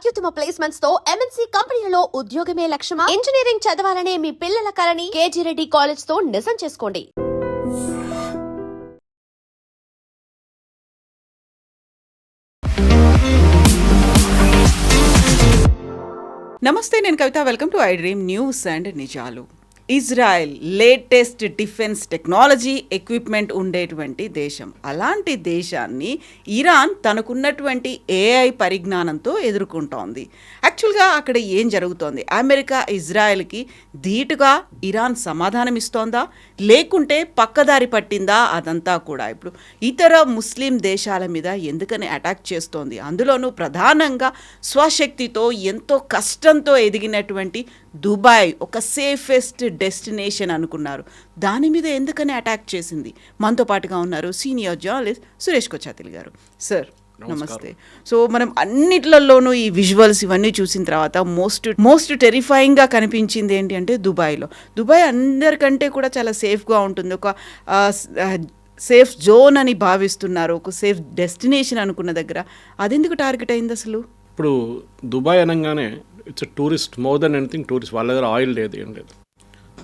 అత్యుత్తమ ప్లేస్మెంట్స్ తో ఎంఎన్సీ కంపెనీలలో ఉద్యోగమే లక్ష్యమా? ఇంజనీరింగ్ చదవాలనే మీ పిల్లల కలని కేజీ రెడ్డి కాలేజ్ తో నిజం చేసుకోండి. నమస్తే, నేను కవిత. Welcome to iDream news and నిజాలు. Israel latest defence technology equipment ఉండేటువంటి దేశం. అలాంటి దేశాన్ని ఇరాన్ తనకున్నటువంటి ఏఐ పరిజ్ఞానంతో ఎదుర్కొంటోంది. యాక్చువల్గా అక్కడ ఏం జరుగుతోంది? అమెరికా ఇజ్రాయెల్కి ధీటుగా ఇరాన్ సమాధానం ఇస్తోందా, లేకుంటే పక్కదారి పట్టిందా? అదంతా కూడా ఇప్పుడు ఇతర ముస్లిం దేశాల మీద ఎందుకని అటాక్ చేస్తోంది? అందులోనూ ప్రధానంగా స్వశక్తితో ఎంతో కష్టంతో ఎదిగినటువంటి దుబాయ్ ఒక సేఫెస్ట్ డెస్టినేషన్ అనుకున్నారు. దాని మీద ఎందుకని అటాక్ చేసింది? మనతో పాటుగా ఉన్నారు సీనియర్ జర్నలిస్ట్ సురేష్ కొచ్చాతిల్ గారు. సార్ నమస్తే. సో మనం అన్నిట్లలోనూ ఈ విజువల్స్ ఇవన్నీ చూసిన తర్వాత మోస్ట్ టెరిఫైయింగ్గా కనిపించింది ఏంటి అంటే దుబాయ్ అందరికంటే కూడా చాలా సేఫ్గా ఉంటుంది. ఒక సేఫ్ జోన్ అని భావిస్తున్నారు, ఒక సేఫ్ డెస్టినేషన్ అనుకున్న దగ్గర అదెందుకు టార్గెట్ అయింది అసలు? ఇప్పుడు దుబాయ్ అనగానే it's tourist more than anything. Tourist వాళ్ళ దగ్గర ఆయిల్ లేదు, ఏం లేదు.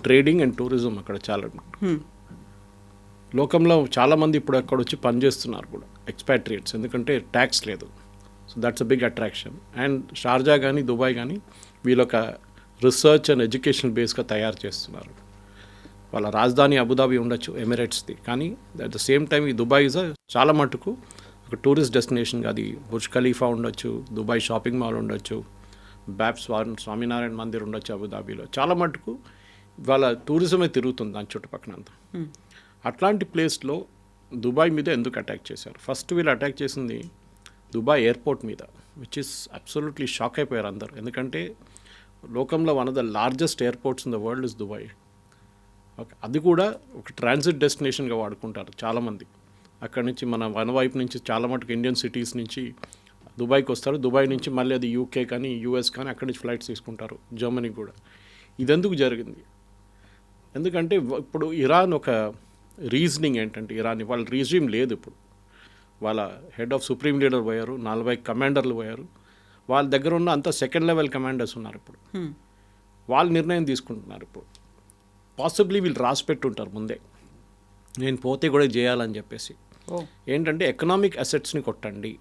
ట్రేడింగ్ అండ్ టూరిజం అక్కడ చాలా లోకంలో చాలామంది ఇప్పుడు అక్కడ వచ్చి పనిచేస్తున్నారు కూడా, ఎక్స్పాట్రియేట్స్, ఎందుకంటే ట్యాక్స్ లేదు. So that's a big attraction. And Sharjah కానీ దుబాయ్ కానీ వీళ్ళొక రీసెర్చ్ అండ్ ఎడ్యుకేషన్ బేస్గా తయారు చేస్తున్నారు. వాళ్ళ రాజధాని అబుదాబి ఉండొచ్చు, ఎమిరేట్స్ది, కానీ అట్ ద సేమ్ టైం ఈ దుబాయ్ ఇస్ చాలా మటుకు ఒక టూరిస్ట్ డెస్టినేషన్. అది బుర్జ్ ఖలీఫా ఉండొచ్చు, దుబాయ్ షాపింగ్ మాల్ ఉండొచ్చు, బ్యాబ్ స్వామినారాయణ మందిర్ ఉండొచ్చు అబుదాబీలో. చాలా మటుకు వాళ్ళ టూరిజమే తిరుగుతుంది దాని చుట్టుపక్కల అంతా. అట్లాంటి ప్లేస్లో దుబాయ్ మీద ఎందుకు అటాక్ చేశారు? ఫస్ట్ వీళ్ళు అటాక్ చేసింది దుబాయ్ ఎయిర్పోర్ట్ మీద, విచ్ ఇస్ అబ్సల్యూట్లీ షాక్ అయిపోయారు అందరు. ఎందుకంటే లోకంలో one of the largest airports in the world is Dubai. Okay, అది కూడా ఒక ట్రాన్సిట్ డెస్టినేషన్గా వాడుకుంటారు చాలామంది. అక్కడ నుంచి మన వైపు నుంచి చాలా మటుకు ఇండియన్ సిటీస్ నుంచి దుబాయ్కి వస్తారు. దుబాయ్ నుంచి మళ్ళీ అది యూకే కానీ యూఎస్ కానీ అక్కడి నుంచి ఫ్లైట్స్ తీసుకుంటారు, జర్మనీకి కూడా. ఇదెందుకు జరిగింది? ఎందుకంటే ఇప్పుడు ఇరాన్ ఒక రీజనింగ్ ఏంటంటే, ఇరాన్ వాళ్ళ రీజిమ్ లేదు ఇప్పుడు. వాళ్ళ హెడ్ ఆఫ్ సుప్రీం లీడర్ పోయారు, 40 కమాండర్లు పోయారు. వాళ్ళ దగ్గర ఉన్న అంత సెకండ్ లెవెల్ కమాండర్స్ ఉన్నారు ఇప్పుడు. వాళ్ళు నిర్ణయం తీసుకుంటున్నారు ఇప్పుడు. పాసిబ్లీ వీళ్ళు రాసి పెట్టుంటారు ముందే, నేను పోతే కూడా చేయాలని చెప్పేసి. ఏంటంటే ఎకనామిక్ అసెట్స్ని కొట్టండి.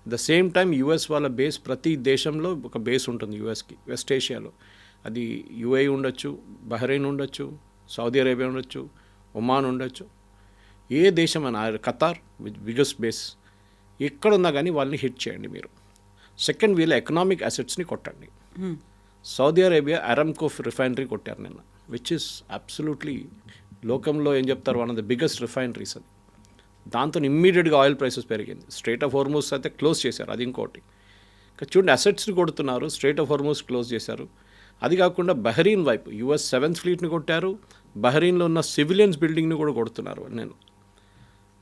ద సేమ్ టైం యూఎస్ వాళ్ళ బేస్ ప్రతి దేశంలో ఒక బేస్ ఉంటుంది యూఎస్కి, వెస్ట్ ఏషియాలో. అది యుఏఈ ఉండొచ్చు, బహ్రెయిన్ ఉండొచ్చు, సౌదీ అరేబియా ఉండొచ్చు, ఒమాన్ ఉండొచ్చు, ఏ దేశం అయినా, ఖతార్ విత్ బిగ్గెస్ట్ బేస్. ఎక్కడున్నా కానీ వాళ్ళని హిట్ చేయండి మీరు. సెకండ్, వీళ్ళ ఎకనామిక్ అసెట్స్ని కొట్టండి. సౌదీ అరేబియా అరామ్కో రిఫైనరీ కొట్టారు నిన్న, విచ్ ఇస్ అబ్సల్యూట్లీ లోకంలో ఏం చెప్తారు, one of the biggest refineries అది. దాంతో ఇమ్మీడియట్గా ఆయిల్ ప్రైసెస్ పెరిగింది. స్ట్రైట్ ఆఫ్ హోర్మూజ్ అయితే క్లోజ్ చేశారు, అది ఇంకోటి. చూడండి, అసెట్స్ని కొడుతున్నారు, స్ట్రైట్ ఆఫ్ హోర్మూజ్ క్లోజ్ చేశారు. అది కాకుండా బహ్రెయిన్ వైపు యుఎస్ 7th ఫ్లీట్ని కొట్టారు. బహ్రెయిన్లో ఉన్న సివిలియన్స్ బిల్డింగ్ని కూడా కొడుతున్నారు. నేను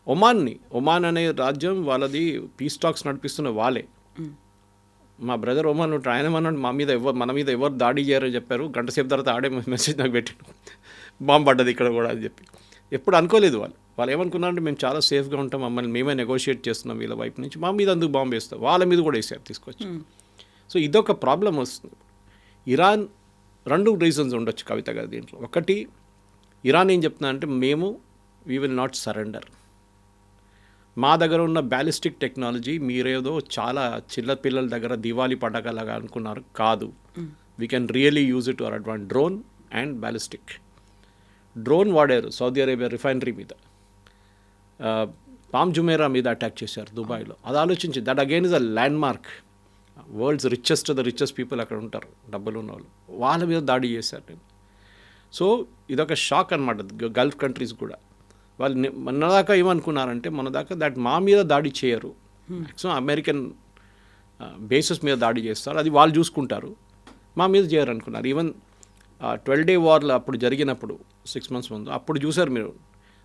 ఒమాన్ అనే రాజ్యం వాళ్ళది పీస్ టాక్స్ నడిపిస్తున్న వాళ్ళే. మా బ్రదర్ ఒమాన్ ఉంటారు, ఆయన మన మీద ఎవరు దాడి చేయరని చెప్పారు. గంట సేపు తర్వాత ఆడే మెసేజ్ నాకు పెట్టాడు, బాంబు పడ్డది ఇక్కడ కూడా అని చెప్పి. ఎప్పుడు అనుకోలేదు వాళ్ళు ఏమనుకున్నారంటే మేము చాలా సేఫ్గా ఉంటాం, మమ్మల్ని మేమే నెగోషియేట్ చేస్తున్నాం వీళ్ళ వైపు నుంచి, మా మీద అందుకు బాంబు వేస్తాం. వాళ్ళ మీద కూడా వేసారు తీసుకొచ్చి. సో ఇదొక ప్రాబ్లం వస్తుంది. ఇరాన్ 2 రీజన్స్ ఉండొచ్చు కవిత గారు దీంట్లో. ఒకటి, ఇరాన్ ఏం చెప్తున్నా అంటే వీ విల్ నాట్ సరెండర్. మా దగ్గర ఉన్న బ్యాలిస్టిక్ టెక్నాలజీ మీరేదో చాలా చిన్న పిల్లల దగ్గర దివాళీ పండగలాగా అనుకున్నారు, కాదు. We can really use it our advance. Drone and ballistic drone వాడారు సౌదీ అరేబియా రిఫైనరీ మీద. పామ్ జుమేరా మీద అటాక్ చేశారు దుబాయ్లో. అది ఆలోచించి, that again is a land mark. World's richest people అక్కడ ఉంటారు, డబ్బులు ఉన్న వాళ్ళు, వాళ్ళ మీద దాడి చేశారు నేను. సో ఇదొక షాక్ అనమాట గల్ఫ్ కంట్రీస్ కూడా. వాళ్ళు మొన్నదాకా ఏమనుకున్నారంటే, దట్ మా మీద దాడి చేయరు, మ్యాక్సిమం అమెరికన్ బేసెస్ మీద దాడి చేస్తారు, అది వాళ్ళు చూసుకుంటారు, మా మీద చేయరు అనుకున్నారు. ఈవెన్ 12 Day వార్లో అప్పుడు జరిగినప్పుడు 6 months ముందు అప్పుడు చూశారు మీరు.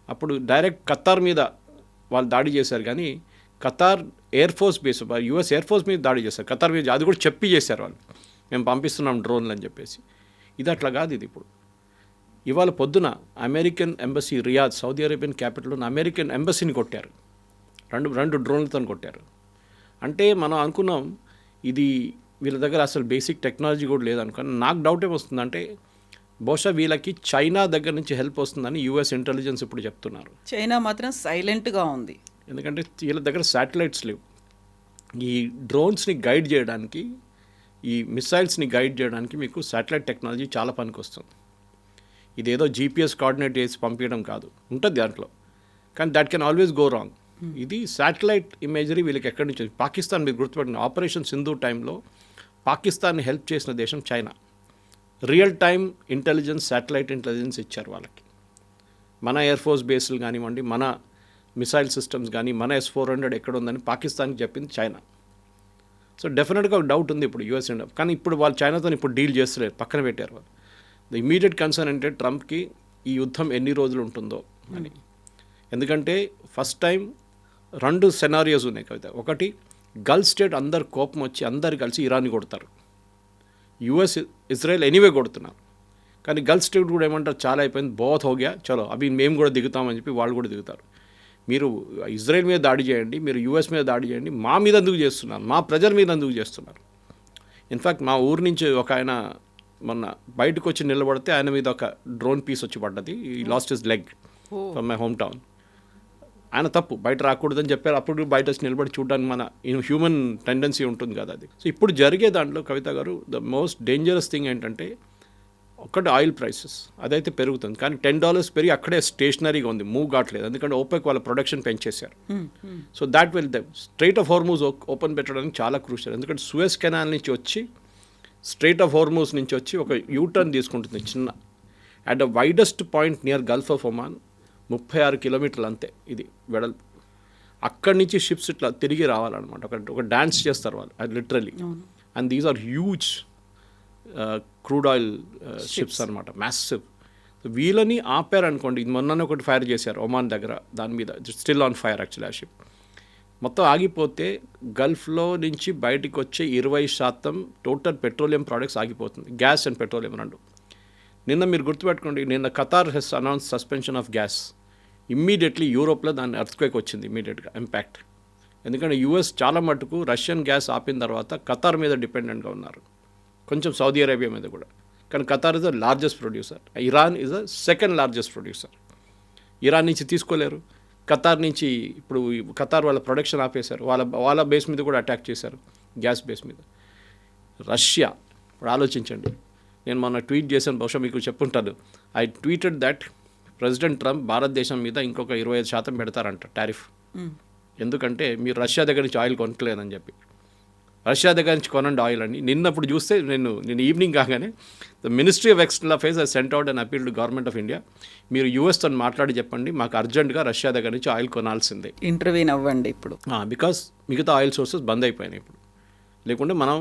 అప్పుడు డైరెక్ట్ ఖతార్ మీద వాళ్ళు దాడి చేశారు, కానీ Qatar air force base, US air force మీద దాడి చేశారు ఖతార్ మీద. అది కూడా చెప్పి చేశారు వాళ్ళు, మేము పంపిస్తున్నాం డ్రోన్లు అని చెప్పేసి. ఇది అట్లా కాదు. ఇది ఇప్పుడు ఇవాళ పొద్దున American embassy Riyadh, Saudi Arabian capital ఉన్న అమెరికన్ ఎంబసీని కొట్టారు, రెండు డ్రోన్లతో కొట్టారు. అంటే మనం అనుకున్నాం ఇది వీళ్ళ దగ్గర అసలు బేసిక్ టెక్నాలజీ కూడా లేదనుకోని నాకు డౌట్ ఏమొస్తుందంటే బహుశా వీళ్ళకి చైనా దగ్గర నుంచి హెల్ప్ వస్తుందని యూఎస్ ఇంటెలిజెన్స్ ఇప్పుడు చెప్తున్నారు. చైనా మాత్రం సైలెంట్గా ఉంది. ఎందుకంటే వీళ్ళ దగ్గర శాటిలైట్స్ లేవు. ఈ డ్రోన్స్ని గైడ్ చేయడానికి, ఈ మిసైల్స్ని గైడ్ చేయడానికి మీకు శాటిలైట్ టెక్నాలజీ చాలా పనికి వస్తుంది. ఇదేదో జీపీఎస్ కోఆర్డినేట్ చేసి పంపించడం కాదు, ఉంటుంది దాంట్లో, కానీ that can always go wrong. ఇది శాటిలైట్ ఇమేజరీ వీళ్ళకి ఎక్కడి నుంచి, పాకిస్తాన్ మీరు గుర్తుపెట్టిన ఆపరేషన్ సింధు టైంలో పాకిస్తాన్ని హెల్ప్ చేసిన దేశం China. Real time intelligence, satellite intelligence ఇచ్చారు వాళ్ళకి. మన ఎయిర్ ఫోర్స్ బేస్లు కానివ్వండి, మన మిసైల్ సిస్టమ్స్ కానీ, మన S-400 ఎక్కడ ఉందని పాకిస్తాన్కి చెప్పింది చైనా. సో డెఫినెట్గా ఒక డౌట్ ఉంది ఇప్పుడు యూఎస్ ఇండియా, కానీ ఇప్పుడు వాళ్ళు చైనాతో ఇప్పుడు డీల్ చేస్తలేరు, పక్కన పెట్టారు వాళ్ళు. ద ఇమీడియట్ కన్సర్న్ అంటే ట్రంప్కి ఈ యుద్ధం ఎన్ని రోజులు ఉంటుందో అని. ఎందుకంటే ఫస్ట్ టైం 2 సెనారియోస్ ఉన్నాయి కవిత. ఒకటి, గల్ఫ్ స్టేట్ అందరు కోపం వచ్చి అందరు కలిసి ఇరాన్ని కొడతారు. యుఎస్, ఇజ్రాయెల్ ఎనీవే కొడుతున్నారు, కానీ గల్ఫ్ స్టేట్ కూడా ఏమంటారు, చాలా అయిపోయింది, బోత్ హోగ్యా, చలో అవి మేము కూడా దిగుతామని చెప్పి వాళ్ళు కూడా దిగుతారు. మీరు ఇజ్రాయెల్ మీద దాడి చేయండి, మీరు యూఎస్ మీద దాడి చేయండి, మా మీద ఎందుకు చేస్తున్నారు, మా ప్రజల మీద ఎందుకు చేస్తున్నారు. ఇన్ఫ్యాక్ట్ మా ఊరు నుంచి ఒక ఆయన మొన్న బయటకు వచ్చి నిలబడితే ఆయన మీద ఒక డ్రోన్ పీస్ వచ్చి పడ్డది. ఈ lost his leg from my home town. ఆయన తప్పు, బయట రాకూడదని చెప్పారు. అప్పుడు బయట వచ్చి నిలబడి చూడడానికి మన హ్యూమన్ టెండెన్సీ ఉంటుంది కదా అది. సో ఇప్పుడు జరిగే దాంట్లో కవిత గారు ద మోస్ట్ డేంజరస్ థింగ్ ఏంటంటే, ఒకటి ఆయిల్ ప్రైసెస్ అదైతే పెరుగుతుంది, కానీ $10 పెరిగి అక్కడే స్టేషనరీగా ఉంది, మూవ్ కావట్లేదు. ఎందుకంటే ఓపెక్ వాళ్ళ ప్రొడక్షన్ పెంచేశారు. So that will strait of Hormuz open పెట్టడానికి చాలా క్రూషియల్. ఎందుకంటే సూయజ్ కెనాల్ నుంచి వచ్చి స్ట్రైట్ ఆఫ్ హార్మూజ్ నుంచి వచ్చి ఒక యూటర్న్ తీసుకుంటుంది చిన్న, at the widest point near Gulf of Oman 36 కిలోమీటర్లు అంతే ఇది వెడల్పు. అక్కడి నుంచి షిప్స్ ఇట్లా తిరిగి రావాలన్నమాట, ఒక డ్యాన్స్ చేస్తారు వాళ్ళు, అది literally. And these are huge crude oil ships అనమాట, మ్యాసివ్. వీళ్ళని ఆపారనుకోండి, ఇది మొన్ననే ఒకటి ఫైర్ చేశారు ఒమాన్ దగ్గర, దాని మీద స్టిల్ ఆన్ ఫైర్ యాక్చువల్లీ ఆ షిప్. మొత్తం ఆగిపోతే గల్ఫ్లో నుంచి బయటికి వచ్చే 20% టోటల్ పెట్రోలియం ప్రోడక్ట్స్ ఆగిపోతుంది, గ్యాస్ అండ్ పెట్రోలియం రెండు. నిన్న మీరు గుర్తుపెట్టుకోండి, నిన్న Qatar has announce suspension of gas. Immediately యూరోప్లో దాని ఎర్త్క్వేక్ వచ్చింది ఇమ్మీడియట్గా ఇంపాక్ట్. ఎందుకంటే యూఎస్ చాలా మటుకు రష్యన్ గ్యాస్ ఆపిన తర్వాత ఖతార్ మీద డిపెండెంట్గా ఉన్నారు, కొంచెం సౌదీ అరేబియా మీద కూడా. కానీ Qatar is the largest producer, Iran is the second largest producer. Iran నుంచి తీసుకోలేరు, ఖతార్ నుంచి ఇప్పుడు ఖతార్ వాళ్ళ ప్రొడక్షన్ ఆపేశారు, వాళ్ళ బేస్ మీద కూడా అటాక్ చేశారు, గ్యాస్ బేస్ మీద. రష్యా, ఇప్పుడు ఆలోచించండి, నేను మొన్న ట్వీట్ చేశాను, బహుశా మీకు చెప్పుంటాను. I tweeted that president Trump భారతదేశం మీద ఇంకొక 25% పెడతారంట టారిఫ్. ఎందుకంటే మీరు రష్యా దగ్గర నుంచి ఆయిల్ కొనట్లేదని చెప్పి. రష్యా దగ్గర నుంచి కొనండి ఆయిల్ అని. నిన్నప్పుడు చూస్తే నేను ఈవినింగ్ కాగానే the ministry of external affairs I sent out and appeal to government of India, మీరు యూఎస్తో మాట్లాడి చెప్పండి, మాకు అర్జెంటుగా రష్యా దగ్గర నుంచి ఆయిల్ కొనాల్సిందే, ఇంటర్వ్యూన్ అవ్వండి ఇప్పుడు. బికాస్ మిగతా ఆయిల్ సోర్సెస్ బంద్ అయిపోయినాయి ఇప్పుడు. లేకుంటే మనం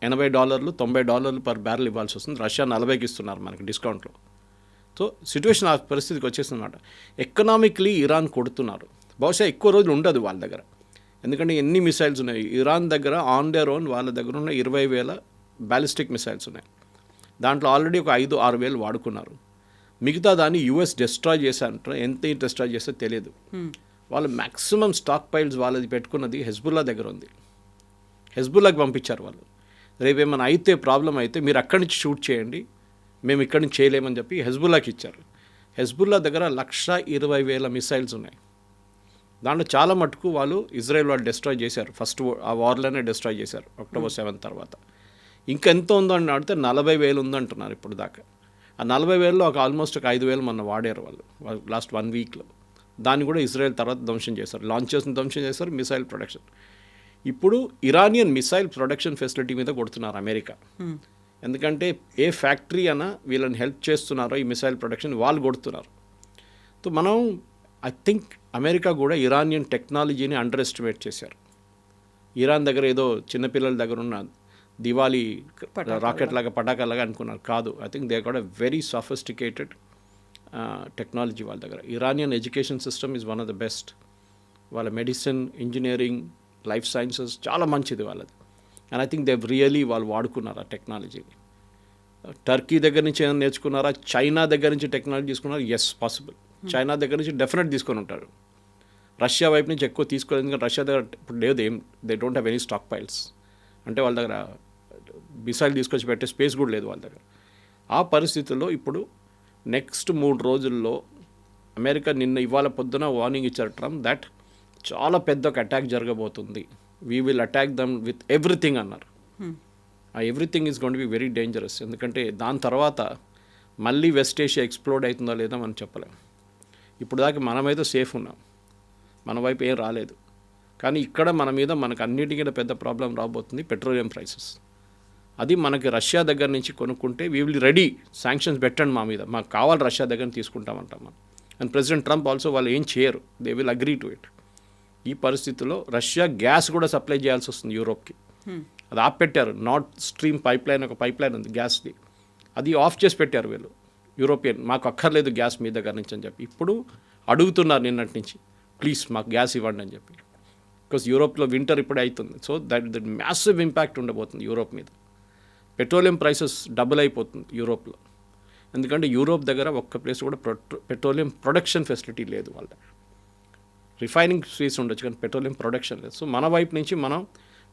$80, $90 పర్ బ్యారెల్ ఇవ్వాల్సి వస్తుంది, రష్యా 40కి ఇస్తున్నారు మనకి డిస్కౌంట్లో. సో సిచ్యువేషన్ ఆ పరిస్థితికి వచ్చేసిందన్నమాట. ఎకనామిక్లీ ఇరాన్ కొడుతున్నారు, బహుశా ఎక్కువ రోజులు ఉండదు వాళ్ళ దగ్గర, ఎందుకంటే ఎన్ని మిసైల్స్ ఉన్నాయి ఇరాన్ దగ్గర. ఆన్ దేర్ ఓన్ వాళ్ళ దగ్గర ఉన్న 20,000 బ్యాలిస్టిక్ మిసైల్స్ ఉన్నాయి, దాంట్లో ఆల్రెడీ ఒక 5-6 వేలు వాడుకున్నారు. మిగతా దాన్ని యూఎస్ డిస్ట్రాయ్ చేశారంటారు, ఎంత డిస్ట్రాయ్ చేస్తే తెలియదు. వాళ్ళు మ్యాక్సిమం స్టాక్ పైల్స్ వాళ్ళది పెట్టుకున్నది హెజ్బుల్లా దగ్గర ఉంది, హెజ్బుల్లాకి పంపించారు వాళ్ళు. రేపు ఏమైనా అయితే ప్రాబ్లం అయితే మీరు అక్కడి నుంచి షూట్ చేయండి, మేము ఇక్కడి నుంచి చేయలేమని చెప్పి హెజ్బుల్లాకి ఇచ్చారు. హెజ్బుల్లా దగ్గర 120,000 మిసైల్స్ ఉన్నాయి, దాంట్లో చాలా మటుకు వాళ్ళు ఇజ్రాయెల్ వాళ్ళు డిస్ట్రాయ్ చేశారు, ఫస్ట్ ఆ వార్లోనే డిస్ట్రాయ్ చేశారు October 7 తర్వాత. ఇంకా ఎంత ఉందో అని అడిగితే 40,000 ఉందంటున్నారు ఇప్పుడు దాకా. ఆ 40,000లో ఆల్మోస్ట్ ఒక 5,000 మొన్న వాడారు వాళ్ళు లాస్ట్ 1 వీక్లో. దాన్ని కూడా ఇజ్రాయెల్ తర్వాత ధ్వంసం చేశారు, లాంచ్ చేసిన ధ్వంసం చేశారు, మిసైల్ ప్రొడక్షన్. ఇప్పుడు ఇరానియన్ మిసైల్ ప్రొడక్షన్ ఫెసిలిటీ మీద కొడుతున్నారు అమెరికా. ఎందుకంటే ఏ ఫ్యాక్టరీ అయినా వీళ్ళని హెల్ప్ చేస్తున్నారో ఈ మిసైల్ ప్రొడక్షన్ వాళ్ళు కొడుతున్నారు. సో మనం ఐ థింక్ అమెరికా కూడా ఇరానియన్ టెక్నాలజీని అండర్ ఎస్టిమేట్ చేశారు. ఇరాన్ దగ్గర ఏదో చిన్నపిల్లల దగ్గర ఉన్న దివాళీ రాకెట్ లాగా పటాకాలాగా అనుకున్నారు, కాదు. I think they got a very sophisticated technology వాళ్ళ దగ్గర. Iranian education system is one of the best. వాళ్ళ మెడిసిన్, ఇంజనీరింగ్, లైఫ్ సైన్సెస్ చాలా మంచిది వాళ్ళది. And I think they really వాళ్ళు వాడుకున్నారు ఆ టెక్నాలజీని. టర్కీ దగ్గర నుంచి ఏమైనా నేర్చుకున్నారా, చైనా దగ్గర నుంచి టెక్నాలజీ తీసుకున్నారు? Yes, possible. చైనా దగ్గర నుంచి డెఫినెట్ తీసుకొని ఉంటారు. రష్యా వైపు నుంచి ఎక్కువ తీసుకోలేదు, ఎందుకంటే రష్యా దగ్గర ఇప్పుడు లేదు, they don't have any stock piles. అంటే వాళ్ళ దగ్గర మిసైల్ తీసుకొచ్చి పెట్టే స్పేస్ కూడా లేదు వాళ్ళ దగ్గర. ఆ పరిస్థితుల్లో ఇప్పుడు నెక్స్ట్ 3 రోజుల్లో అమెరికా ఇవాళ పొద్దున వార్నింగ్ ఇచ్చారు ట్రంప్ దట్ చాలా పెద్ద ఒక అటాక్ జరగబోతుంది, we will attack them with everything అన్నారు. ఆ everything is going to be very dangerous. ఎందుకంటే దాని తర్వాత మళ్ళీ వెస్ట్ ఏషియా ఎక్స్ప్లోడ్ అవుతుందో లేదో మనం చెప్పలేం. ఇప్పుడు దాకా మనమైతే సేఫ్ ఉన్నాం, మన వైపు ఏం రాలేదు. కానీ ఇక్కడ మనకు అన్నిటికీ పెద్ద ప్రాబ్లం రాబోతుంది పెట్రోలియం ప్రైసెస్. అది మనకి రష్యా దగ్గర నుంచి కొనుక్కుంటే వీ విల్ రెడీ, శాంక్షన్స్ పెట్టండి మా మీద, మాకు కావాలి రష్యా దగ్గర తీసుకుంటామంటాం మనం. అండ్ ప్రెసిడెంట్ ట్రంప్ ఆల్సో వాళ్ళు ఏం చేయరు, they will agree to it. ఈ పరిస్థితుల్లో రష్యా గ్యాస్ కూడా సప్లై చేయాల్సి వస్తుంది యూరోప్కి. అది ఆపెట్టారు. నార్త్ స్ట్రీమ్ ఒక పైప్ లైన్ ఉంది గ్యాస్ది, అది ఆఫ్ చేసి పెట్టారు వీళ్ళు యూరోపియన్. మాకు అక్కర్లేదు గ్యాస్ మీ దగ్గర నుంచి అని చెప్పి ఇప్పుడు అడుగుతున్నారు నిన్నటి నుంచి, ప్లీజ్ మాకు గ్యాస్ ఇవ్వండి అని చెప్పి. బికాస్ యూరోప్లో వింటర్ ఇప్పుడే అవుతుంది. సో దట్ మ్యాసివ్ ఇంపాక్ట్ ఉండబోతుంది యూరోప్ మీద. పెట్రోలియం ప్రైసెస్ డబుల్ అయిపోతుంది యూరోప్లో. ఎందుకంటే యూరోప్ దగ్గర ఒక్క ప్లేస్ కూడా పెట్రోలియం ప్రొడక్షన్ ఫెసిలిటీ లేదు వాళ్ళ దగ్గర. రిఫైనింగ్ స్పేస్ ఉండొచ్చు కానీ పెట్రోలియం ప్రొడక్షన్ లేదు. సో మన వైపు నుంచి మనం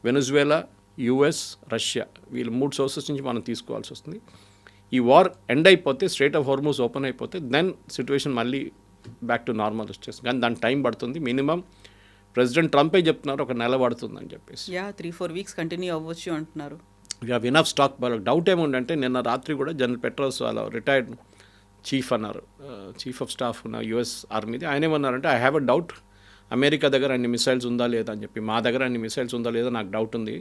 వెనజువేలా, యుఎస్, రష్యా వీళ్ళు 3 సోర్సెస్ నుంచి మనం తీసుకోవాల్సి వస్తుంది. ఈ వార్ ఎండ్ అయిపోతే, స్ట్రైట్ ఆఫ్ హార్మూజ్ ఓపెన్ అయిపోతే దెన్ సిచ్యువేషన్ మళ్ళీ బ్యాక్ టు నార్మల్ వచ్చేస్తుంది. కానీ దాని టైం పడుతుంది. మినిమం ప్రెసిడెంట్ ట్రంపే చెప్తున్నారు ఒక నెల పడుతుందని చెప్పేసి. 3-4 వీక్స్ కంటిన్యూ అవ్వచ్చు అంటున్నారు. We have enough stock. వాళ్ళకి డౌట్ ఏముందంటే నిన్న రాత్రి కూడా జనరల్ పెట్రోల్స్ వాళ్ళ రిటైర్డ్ చీఫ్ అన్నారు, చీఫ్ ఆఫ్ స్టాఫ్ ఉన్న యుఎస్ ఆర్మీది, ఆయన ఏమన్నారంటే I have a doubt America దగ్గర అన్ని మిసైల్స్ ఉందా లేదా అని చెప్పి. మా దగ్గర అన్ని మిసైల్స్ ఉందా లేదా నాకు డౌట్ ఉంది,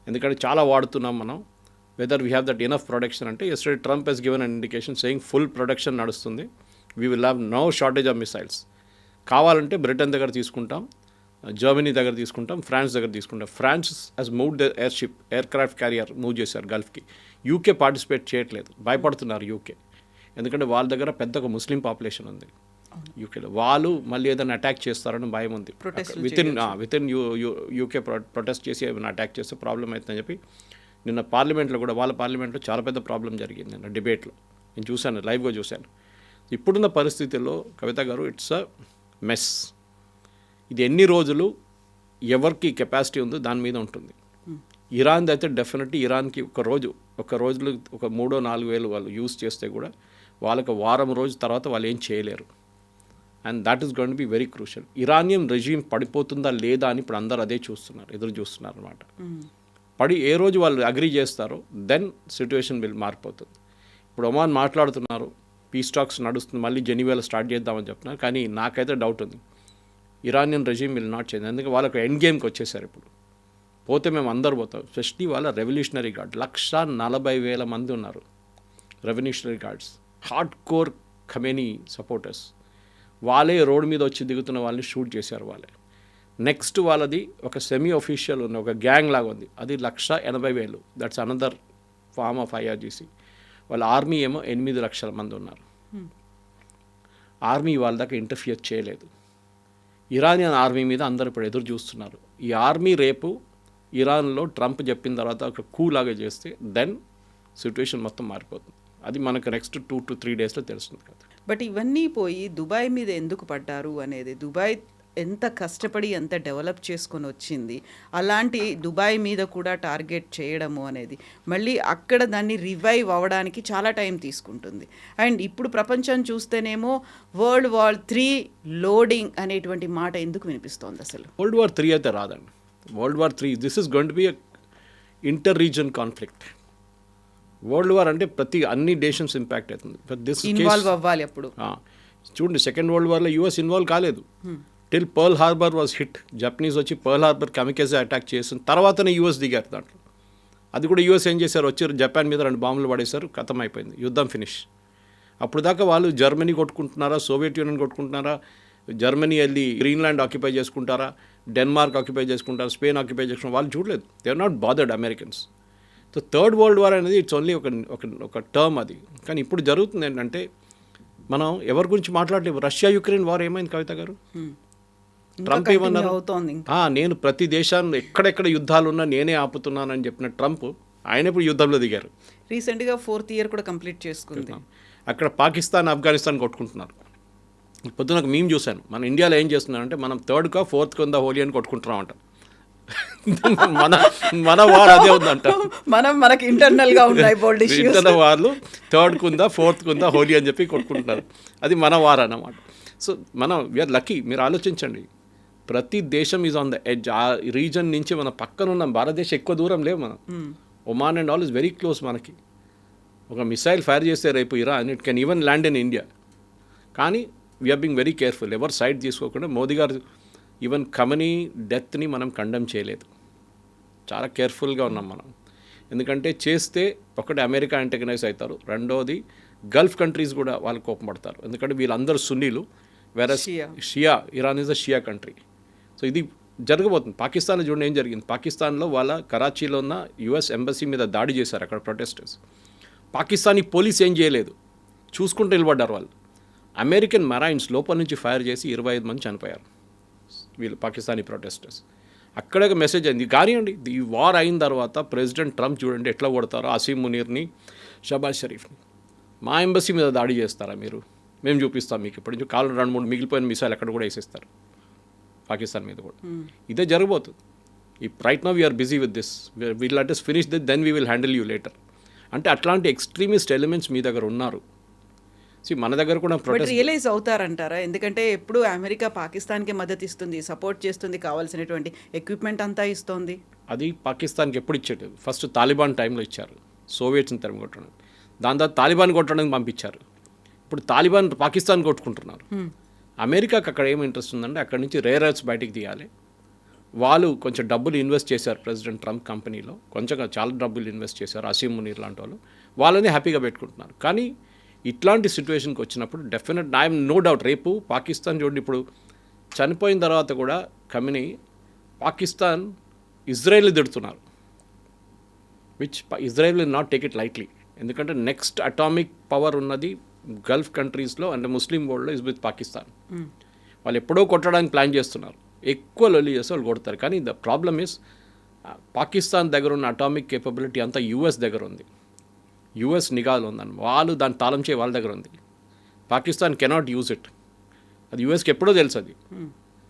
ఎందుకంటే చాలా వాడుతున్నాం మనం, whether we have that enough production అంటే. Yesterday Trump has given an indication saying full production నడుస్తుంది, we will have no shortage of missiles. కావాలంటే బ్రిటన్ దగ్గర తీసుకుంటాం, జర్మనీ దగ్గర తీసుకుంటాం, ఫ్రాన్స్ దగ్గర తీసుకుంటాం. France has moved the aircraft carrier move చేశారు గల్ఫ్కి. యూకే పార్టిసిపేట్ చేయట్లేదు, భయపడుతున్నారు యూకే, ఎందుకంటే వాళ్ళ దగ్గర పెద్ద ఒక ముస్లిం పాపులేషన్ ఉంది యూకేలో. వాళ్ళు మళ్ళీ ఏదైనా అటాక్ చేస్తారని భయం ఉంది. వితిన్ యూకే ప్రొటెస్ట్ చేసి ఏమైనా అటాక్ చేస్తే ప్రాబ్లం అవుతుందని చెప్పి నిన్న పార్లమెంట్లో కూడా, వాళ్ళ పార్లమెంట్లో చాలా పెద్ద ప్రాబ్లం జరిగింది నిన్న డిబేట్లో. నేను చూశాను, లైవ్గా చూశాను. ఇప్పుడున్న పరిస్థితుల్లో కవిత గారు ఇట్స్ అ మెస్. ఇది ఎన్ని రోజులు ఎవరికి కెపాసిటీ ఉందో దాని మీద ఉంటుంది. ఇరాన్ది అయితే డెఫినెట్లీ ఇరాన్కి ఒక రోజులు ఒక 3-4 వేలు వాళ్ళు యూజ్ చేస్తే కూడా వాళ్ళకి వారం రోజు తర్వాత వాళ్ళు ఏం చేయలేరు. And that is going to be very crucial. Iranian regime పడిపోతుందా లేదా అని ఇప్పుడు అందరూ అదే ఎదురు చూస్తున్నారు అనమాట. ఏ రోజు వాళ్ళు అగ్రీ చేస్తారో దెన్ సిచ్యువేషన్ మారిపోతుంది. ఇప్పుడు ఒమాన్ మాట్లాడుతున్నారు, పీస్ టాక్స్ నడుస్తుంది, మళ్ళీ జెనీవాలో స్టార్ట్ చేద్దామని చెప్తున్నారు. కానీ నాకైతే డౌట్ ఉంది, Iranian regime will not change. ఎందుకంటే వాళ్ళకి ఎండ్ గేమ్కి వచ్చేసారు. ఇప్పుడు పోతే మేము అందరు పోతాం. స్పెషలీ వాళ్ళ రెవల్యూషనరీ గార్డ్ 140,000 మంది ఉన్నారు. Revolutionary guards, hard core Khamenei supporters. వాళ్ళే రోడ్డు మీద వచ్చి దిగుతున్న వాళ్ళని షూట్ చేశారు వాళ్ళే. నెక్స్ట్ వాళ్ళది ఒక సెమీ ఒఫీషియల్ ఉన్న ఒక గ్యాంగ్ లాగా ఉంది, అది 180,000. That's another form of IRGC. వాళ్ళ ఆర్మీ ఏమో 8 లక్షల మంది ఉన్నారు. ఆర్మీ వాళ్ళ దాకా ఇంటర్ఫియర్ చేయలేదు. ఇరానియన్ ఆర్మీ మీద అందరు ఇప్పుడు ఎదురు చూస్తున్నారు. ఈ ఆర్మీ రేపు ఇరాన్లో ట్రంప్ చెప్పిన తర్వాత ఒక లాగా చేస్తే దెన్ సిచ్యువేషన్ మొత్తం మారిపోతుంది. అది మనకు నెక్స్ట్ 2 to 3 డేస్లో తెలుస్తుంది కదా. బట్ ఇవన్నీ పోయి దుబాయ్ మీద ఎందుకు పడ్డారు అనేది, దుబాయ్ ఎంత కష్టపడి ఎంత డెవలప్ చేసుకొని వచ్చింది, అలాంటి దుబాయ్ మీద కూడా టార్గెట్ చేయడము అనేది మళ్ళీ అక్కడ దాన్ని రివైవ్ అవ్వడానికి చాలా టైం తీసుకుంటుంది. అండ్ ఇప్పుడు ప్రపంచం చూస్తేనేమో World War III లోడింగ్ అనేటువంటి మాట ఎందుకు వినిపిస్తోంది అసలు? World War III అయితే రాదండి. World War III this is going to B inter reason conflict. World war అంటే అన్ని నేషన్స్ ఇంపాక్ట్ అవుతుంది. ఇన్వాల్వ్ అవ్వాలి అప్పుడు. చూడండి, సెకండ్ వరల్డ్ వార్లో యూఎస్ ఇన్వాల్వ్ కాలేదు. Till pearl harbour was hit. Japanese వచ్చి పర్ల్ హార్బర్ కెమికల్స్ అటాక్ చేసిన తర్వాతనే యూఎస్ దిగారు దాంట్లో. అది కూడా యూఎస్ ఏం చేశారు, వచ్చి జపాన్ మీద 2 బాంబులు పడేశారు, ఖతం అయిపోయింది, యుద్ధం ఫినిష్. అప్పుడు దాకా వాళ్ళు జర్మనీ కొట్టుకుంటున్నారా, సోవియట్ యూనియన్ కొట్టుకుంటున్నారా, జర్మనీ వెళ్ళి గ్రీన్లాండ్ ఆక్యుపై చేసుకుంటారా, డెన్మార్క్ ఆక్యుపై చేసుకుంటారా, స్పెయిన్ ఆక్యుపై చేసుకుంటారా, వాళ్ళు చూడలేదు. They are not bothered Americans. So third world war అనేది ఇట్స్ ఓన్లీ ఒక టర్మ్ అది. కానీ ఇప్పుడు జరుగుతుంది ఏంటంటే మనం ఎవరి గురించి మాట్లాడలేము. రష్యా యుక్రెయిన్ వార్ ఏమైంది కవిత గారు? ట్రంప్ ఏమన్నారు, నేను ప్రతి దేశాన్ని ఎక్కడెక్కడ యుద్ధాలు ఉన్నా నేనే ఆపుతున్నానని చెప్పిన ట్రంప్ ఆయన ఇప్పుడు యుద్ధంలో దిగారు. రీసెంట్గా 4th year కూడా కంప్లీట్ చేసుకుంది. అక్కడ పాకిస్తాన్, ఆఫ్ఘనిస్తాన్ కొట్టుకుంటున్నారు. పొద్దున ఒక మీమ్ చూశాను, మన ఇండియాలో ఏం చేస్తున్నారంటే మనం 3rd or 4th హోలీ అని కొట్టుకుంటున్నామంట. మన మన వార్ అదే ఉందంట. మనకి ఇంటర్నల్ గా ఉన్నాయి బోల్డ్ ఇష్యూస్. ఇంటర్నల్ వార్లు థర్డ్ కుందా ఫోర్త్ కుందా హోలీ అని చెప్పి కొట్టుకుంటున్నారు. అది మన వార్ అన్నమాట. సో మనం వీఆర్ లక్కీ. మీరు ఆలోచించండి, ప్రతి దేశం ఈజ్ ఆన్ ద ఎడ్జ్. ఆ రీజన్ నుంచి మన పక్కన ఉన్న భారతదేశం ఎక్కువ దూరం లేవు మనం. Oman and all is very close మనకి. ఒక మిసైల్ ఫైర్ చేస్తే రేపు Iran, it can even land in India. కానీ వీఆర్ బీయింగ్ వెరీ కేర్ఫుల్. ఎవరు సైడ్ తీసుకోకుండా మోదీ గారు ఈవెన్ ఖమనీ డెత్ని మనం కండెమ్ చేయలేదు. చాలా కేర్ఫుల్గా ఉన్నాం మనం. ఎందుకంటే చేస్తే ఒకటి అమెరికా యాంటగనైజ్ అవుతారు, రెండోది గల్ఫ్ కంట్రీస్ కూడా వాళ్ళు కోపం పడతారు. ఎందుకంటే వీళ్ళందరూ సున్నీలు, వేరే Shia, Iran is a Shia country. So ఇది జరగబోతుంది. పాకిస్తాన్లో చూడండి ఏం జరిగింది. పాకిస్తాన్లో వాళ్ళ కరాచీలో ఉన్న యుఎస్ ఎంబసీ మీద దాడి చేశారు అక్కడ ప్రొటెస్టర్స్. పాకిస్తానీ పోలీస్ ఏం చేయలేదు, చూసుకుంటూ నిలబడ్డారు వాళ్ళు. అమెరికన్ మెరైన్స్ లోపల నుంచి ఫైర్ చేసి 25 మంది చనిపోయారు వీళ్ళు పాకిస్తానీ ప్రొటెస్టర్స్. అక్కడ ఒక మెసేజ్ అయింది. కానివ్వండి, ఈ వార్ అయిన తర్వాత ప్రెసిడెంట్ ట్రంప్ చూడండి ఎట్లా కొడతారో అసీం మునీర్ని, షబాజ్ షరీఫ్ని. మా ఎంబసీ మీద దాడి చేస్తారా మీరు? మేము చూపిస్తాం మీకు. ఇప్పటి నుంచి కాలు 2-3 మిగిలిపోయిన మిసైల్ అక్కడ కూడా వేసేస్తారు పాకిస్తాన్ మీద కూడా. ఇదే జరగబోతుంది. ఈ right now we're busy with this, we'll let us finish this, then we will handle you later. అంటే అట్లాంటి ఎక్స్ట్రీమిస్ట్ ఎలిమెంట్స్ మీ దగ్గర ఉన్నారు. మన దగ్గర కూడా రియలైజ్ అవుతారంటారా? ఎందుకంటే ఎప్పుడు అమెరికా పాకిస్తాన్కి మద్దతు ఇస్తుంది, సపోర్ట్ చేస్తుంది, కావాల్సినటువంటి ఎక్విప్మెంట్ అంతా ఇస్తుంది. అది పాకిస్తాన్కి ఎప్పుడు ఇచ్చేది? ఫస్ట్ తాలిబాన్ టైంలో ఇచ్చారు, సోవియట్స్ని తరిమి కొట్టడం. దాని తర్వాత తాలిబాన్ కొట్టడానికి పంపించారు. ఇప్పుడు తాలిబాన్ పాకిస్తాన్ కొట్టుకుంటున్నారు. అమెరికాకి అక్కడ ఏం ఇంట్రెస్ట్ ఉందంటే అక్కడ నుంచి రేర్ ఎర్త్స్ బయటికి తీయాలి. వాళ్ళు కొంచెం డబ్బులు ఇన్వెస్ట్ చేశారు ప్రెసిడెంట్ ట్రంప్ కంపెనీలో, కొంచెం చాలా డబ్బులు ఇన్వెస్ట్ చేశారు. అసీం మునీర్ లాంటి వాళ్ళు, వాళ్ళని హ్యాపీగా పెట్టుకుంటున్నారు. కానీ ఇట్లాంటి సిచ్యువేషన్కి వచ్చినప్పుడు డెఫినెట్ ఐఎమ్ నో డౌట్ రేపు పాకిస్తాన్ చూడండి, ఇప్పుడు చనిపోయిన తర్వాత కూడా ఖమేనీ పాకిస్తాన్ ఇజ్రాయెల్ని తిడుతున్నారు, which Israel will not take it lightly. ఎందుకంటే నెక్స్ట్ అటామిక్ పవర్ ఉన్నది గల్ఫ్ కంట్రీస్లో అంటే ముస్లిం వరల్డ్లో ఇస్ విత్ పాకిస్తాన్. వాళ్ళు ఎప్పుడో కొట్టడానికి ప్లాన్ చేస్తున్నారు, ఎక్కువ లొల్లి చేస్తే వాళ్ళు కొడతారు. కానీ ద ప్రాబ్లమ్ ఇస్ పాకిస్తాన్ దగ్గర ఉన్న అటామిక్ కేపబిలిటీ అంతా యూఎస్ దగ్గర ఉంది, యూఎస్ నిఘాలో ఉందని. వాళ్ళు దాన్ని తాళం చేయ వాళ్ళ దగ్గర ఉంది. Pakistan cannot use it. అది యూఎస్కి ఎప్పుడో తెలుసు. అది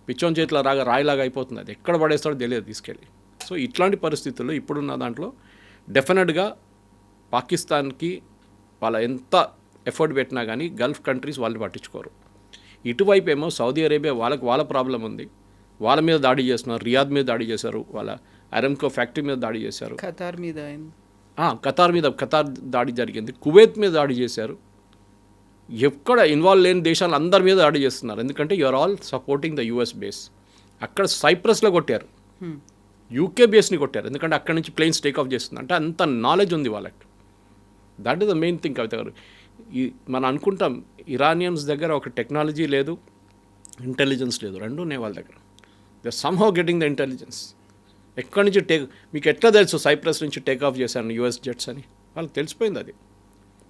పిచ్చోన్ చేతిలో రాయిలాగా అయిపోతుంది. అది ఎక్కడ పడేస్తాడో తెలియదు తీసుకెళ్ళి. సో ఇట్లాంటి పరిస్థితుల్లో ఇప్పుడున్న దాంట్లో డెఫినెట్గా పాకిస్తాన్కి వాళ్ళ ఎంత ఎఫర్ట్ పెట్టినా కానీ గల్ఫ్ కంట్రీస్ వాళ్ళు పట్టించుకోరు. ఇటువైపు ఏమో సౌదీ అరేబియా వాళ్ళ ప్రాబ్లం ఉంది, వాళ్ళ మీద దాడి చేస్తున్నారు. రియాద్ మీద దాడి చేశారు, వాళ్ళ అరామ్కో ఫ్యాక్టరీ మీద దాడి చేశారు. ఖతార్ దాడి జరిగింది, కువైత్ మీద దాడి చేశారు. ఎక్కడ ఇన్వాల్వ్ లేని దేశాలు అందరి మీద దాడి చేస్తున్నారు. ఎందుకంటే you're all supporting the US base. అక్కడ సైప్రస్లో కొట్టారు, యూకే బేస్ని కొట్టారు. ఎందుకంటే అక్కడ నుంచి ప్లేన్స్ టేక్ ఆఫ్ చేస్తుంది. అంటే అంత నాలెడ్జ్ ఉంది వాళ్ళకి. That is the main thing Kavitha garu. మనం అనుకుంటాం ఇరానియన్స్ దగ్గర ఒక టెక్నాలజీ లేదు, ఇంటెలిజెన్స్ లేదు, రెండు ఉన్నాయి వాళ్ళ దగ్గర. They are somehow getting the intelligence. ఎక్కడి నుంచి మీకు ఎట్లా తెలుసు సైప్రస్ నుంచి టేక్ ఆఫ్ చేశాను యూఎస్ జెట్స్ అని? వాళ్ళకి తెలిసిపోయింది అది.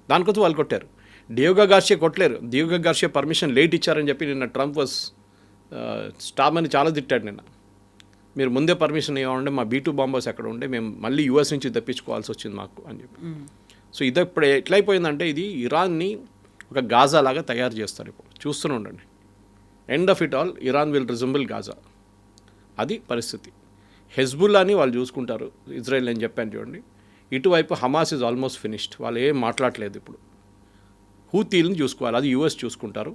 దానికోసం వాళ్ళు కొట్టారు. డియోగో గార్షియా కొట్టలేరు. డియోగో గార్షియా పర్మిషన్ లేట్ ఇచ్చారని చెప్పి నిన్న ట్రంప్ స్టామ్ అని చాలా తిట్టాడు నిన్న. మీరు ముందే పర్మిషన్ ఇవ్వండి, మా B-2 బాంబర్స్ అక్కడ ఉండే, మేము మళ్ళీ యూఎస్ నుంచి తెప్పించుకోవాల్సి వచ్చింది మాకు అని చెప్పి. సో ఇది ఇప్పుడు ఎట్లయిపోయిందంటే ఇది ఇరాన్ని ఒక గాజా లాగా తయారు చేస్తారు. ఇప్పుడు చూస్తూనే ఉండండి. End of it all Iran will resemble Gaza. అది పరిస్థితి. హెజ్బుల్లాని వాళ్ళు చూసుకుంటారు, ఇజ్రాయెల్ నేను చెప్పాను చూడండి. ఇటువైపు హమాస్ ఇస్ ఆల్మోస్ట్ ఫినిష్డ్, వాళ్ళు ఏం మాట్లాడలేదు. ఇప్పుడు హూతీలను చూసుకోవాలి, అది యూఎస్ చూసుకుంటారు.